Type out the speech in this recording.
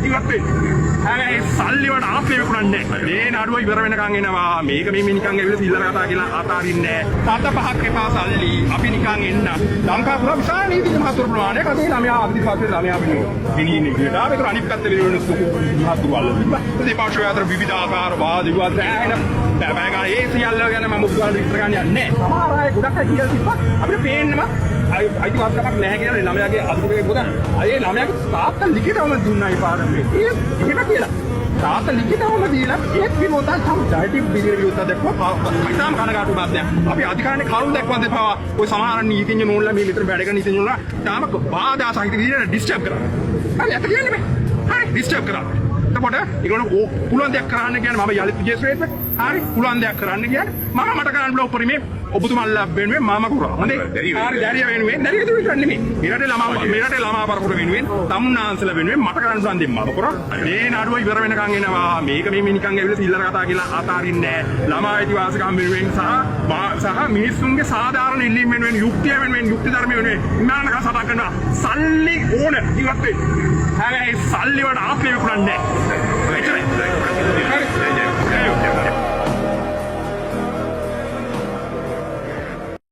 ඉවත් වෙන්න. හැබැයි සල්ලි වලට ආපේ විකුණන්නේ නැහැ. මේ නඩුව ඉවර වෙනකන් එනවා. මේක මේ නිකන් ඇවිල්ලා සිල්ලර කතා කියලා අතාරින්නේ නැහැ. සත පහක් එපා සල්ලි. අපි නිකන් එන්න. ලංකාපුර විශාල නීති මහතුරු ප්‍රමාණයක් අද ළමයා අධිපති ළමයා වෙනවා. ගෙනියන්නේ. ඒකට අනිත් පැත්තේ වෙන සුකු මහතුරු වල. දෙපාර්ශ්වය අතර විවිධාකාර වාද විවාද ඇහෙන. බෑගා ඒ සියල්ල ගැන මම මුස්ගාල විස්තර ගන්න යන්නේ නැහැ. සමහර අය ගොඩක් අය කියලා තිබ්බා. අපිට පේන්නම අයිතිවාසිකමක් නැහැ කියලා ළමයාගේ අදුරේ පොත. අය ළමයාගේ තාත්තා ලිඛිතවම දුන්නා ඒ පාඩමේ. එහෙම කියලා. තාත්තා ලිඛිතවම දීලා ඒත් විරෝධය සමුදායිටි විරෝධය දක්වා ඉතාම කනගාටු මාත්‍යක්. අපි අධිකාරියේ කරුණු දක්වන්න දෙපා ඔය සමහර නීතිඥ නෝන්ලා මේ විතර වැඩ කරන නීතිඥ නෝන්ලා තාම බාධා සහිත විදිහට ඩිස්ටර්බ් කරනවා. හරි අත කියන්නේ මේ. හරි ඩිස්ටර්බ් කරනවා. එතකොට ඒගොල්ලෝ පුළුවන් දෙයක් කරන්න කියන්නේ මම යලිත් විජේශ්වරේත් හරි පුළුවන් දෙයක් කරන්න කියන්නේ මම මට කරන්න බල උපරිමේ ඔබතුමාලා වෙනුවෙන් මම කරා. හොඳේ. හරි දැරිය වෙනුවෙන් දැරිය දුරු කරන්නේ මේ. මෙරටේ ළමා පරපුර වෙනුවෙන් තමුන්නාන්සලා වෙනුවෙන් මට කරන්න පුළුවන් දෙයක් මම කරා. මේ නඩුව ඉවර වෙනකන් එනවා. මේක මේ නිකන් ඇවිල්ලා සිල්ලර කතා කියලා අතාරින්නේ නැහැ. ළමා අයිතිවාසිකම් වෙනුවෙන් සහ මිනිස්සුන්ගේ සාධාරණ ඉල්ලීම් වෙනුවෙන් යුක්තිය වෙනුවෙන් යුක්ති ධර්ම වෙනුවෙන් ඉමානක සටන් කරනවා. සල්ලි ඕන ඉවත් වෙන්න. හැබැයි සල්ලි වලට ආපේ විකුණන්නේ නැහැ.